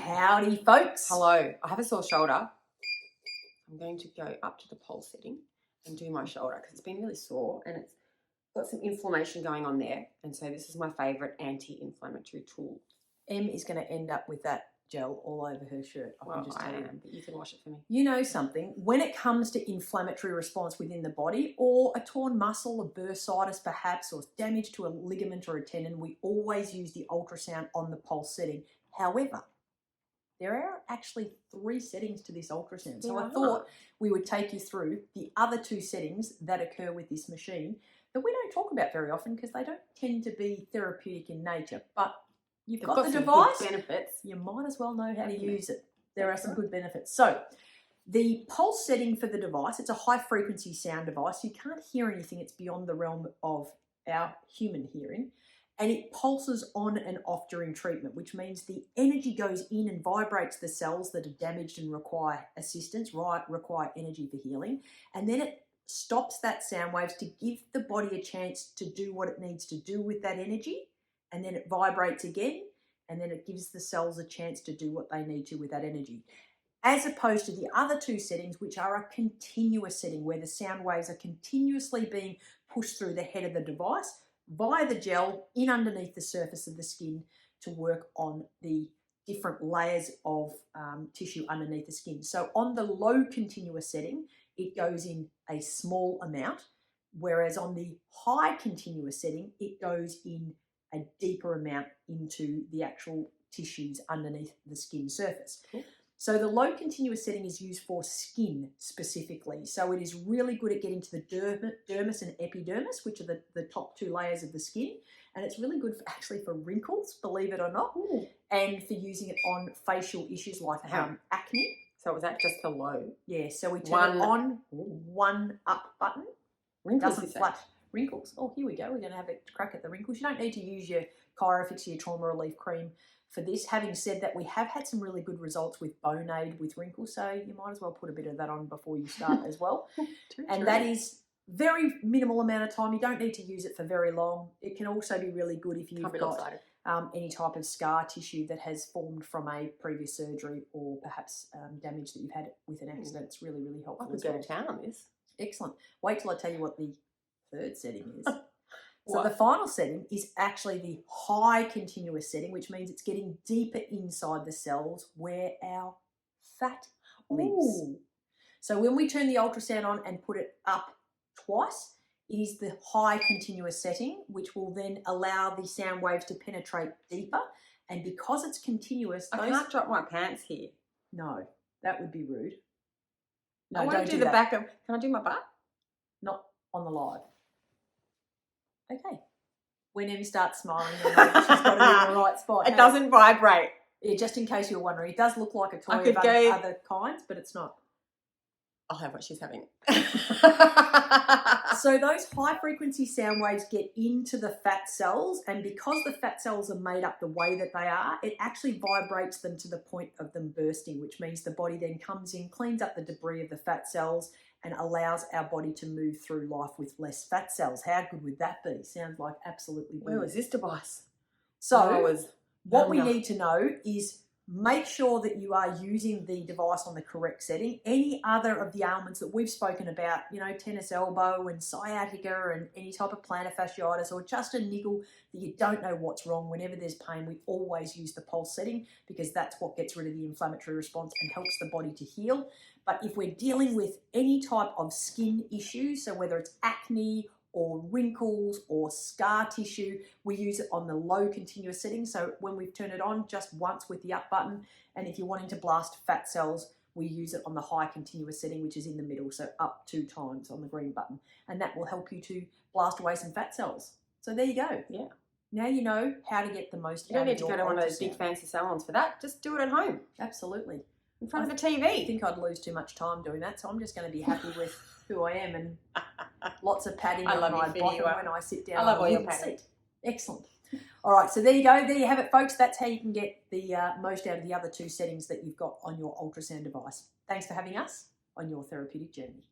Howdy, folks. Hello. I have a sore shoulder. I'm going to go up to the pulse setting and do my shoulder because it's been really sore and it's got some inflammation going on there. And so this is my favourite anti-inflammatory tool. Em is going to end up with that gel all over her shirt. I can just tell you. But you can wash it for me. You know something, when it comes to inflammatory response within the body or a torn muscle, a bursitis perhaps, or damage to a ligament or a tendon, we always use the ultrasound on the pulse setting. However, there are actually 3 settings to this ultrasound. So I thought we would take you through the other 2 settings that occur with this machine that we don't talk about very often because they don't tend to be therapeutic in nature. But you've got the device, benefits. You might as well know how to use it. There are some good benefits. So the pulse setting for the device, it's a high frequency sound device. You can't hear anything. It's beyond the realm of our human hearing. And it pulses on and off during treatment, which means the energy goes in and vibrates the cells that are damaged and require assistance, require energy for healing. And then it stops that sound waves to give the body a chance to do what it needs to do with that energy. And then it vibrates again, and then it gives the cells a chance to do what they need to with that energy. As opposed to the other 2 settings, which are a continuous setting where the sound waves are continuously being pushed through the head of the device via the gel in underneath the surface of the skin to work on the different layers of tissue underneath the skin. So on the low continuous setting, it goes in a small amount, whereas on the high continuous setting, it goes in a deeper amount into the actual tissues underneath the skin surface. Cool. So the low continuous setting is used for skin specifically. So it is really good at getting to the dermis and epidermis, which are the top 2 layers of the skin. And it's really good actually for wrinkles, believe it or not, and for using it on facial issues like acne. So was that just the low? Yeah, so we turn it on, 1 up button. Wrinkles doesn't flash. Wrinkles. Oh, here we go. We're going to have a crack at the wrinkles. You don't need to use your Chirofix or your trauma relief cream for this. Having said that, we have had some really good results with Bone Aid with wrinkles, so you might as well put a bit of that on before you start as well. And that is very minimal amount of time. You don't need to use it for very long. It can also be really good if you've got any type of scar tissue that has formed from a previous surgery or perhaps damage that you've had with an accident. It's really, really helpful. I could go to town on this. Excellent. Wait till I tell you what the 3rd setting is. So the final setting is actually the high continuous setting, which means it's getting deeper inside the cells where our fat lives. So when we turn the ultrasound on and put it up twice, it is the high continuous setting, which will then allow the sound waves to penetrate deeper. And because it's continuous... I can't drop my pants here. No, that would be rude. No, I want to do the back of... Can I do my butt? Not on the live. Okay. When Em starts smiling, you know she's got it in the right spot. It doesn't vibrate. Yeah, just in case you were wondering, it does look like a toy of other kinds, but it's not. I'll have what she's having. So those high frequency sound waves get into the fat cells, and because the fat cells are made up the way that they are, it actually vibrates them to the point of them bursting, which means the body then comes in, cleans up the debris of the fat cells, and allows our body to move through life with less fat cells. How good would that be? Sounds like absolutely brilliant. Where was this device? So what we need to know is make sure that you are using the device on the correct setting. Any other of the ailments that we've spoken about, you know, tennis elbow and sciatica and any type of plantar fasciitis or just a niggle that you don't know what's wrong, whenever there's pain, we always use the pulse setting because that's what gets rid of the inflammatory response and helps the body to heal. But if we're dealing with any type of skin issues, so whether it's acne or wrinkles or scar tissue, we use it on the low continuous setting. So when we turn it on just once with the up button, and if you're wanting to blast fat cells, we use it on the high continuous setting, which is in the middle, so up 2 times on the green button. And that will help you to blast away some fat cells. So there you go. Yeah. Now you know how to get the most out of your ultrasound. You don't need to go to one of those big fancy salons for that. Just do it at home. Absolutely. In front of a TV. I think I'd lose too much time doing that, so I'm just going to be happy with who I am and lots of padding on my bottom when I sit down. I love all your padding. Excellent. All right, so there you go. There you have it, folks. That's how you can get the most out of the other 2 settings that you've got on your ultrasound device. Thanks for having us on your therapeutic journey.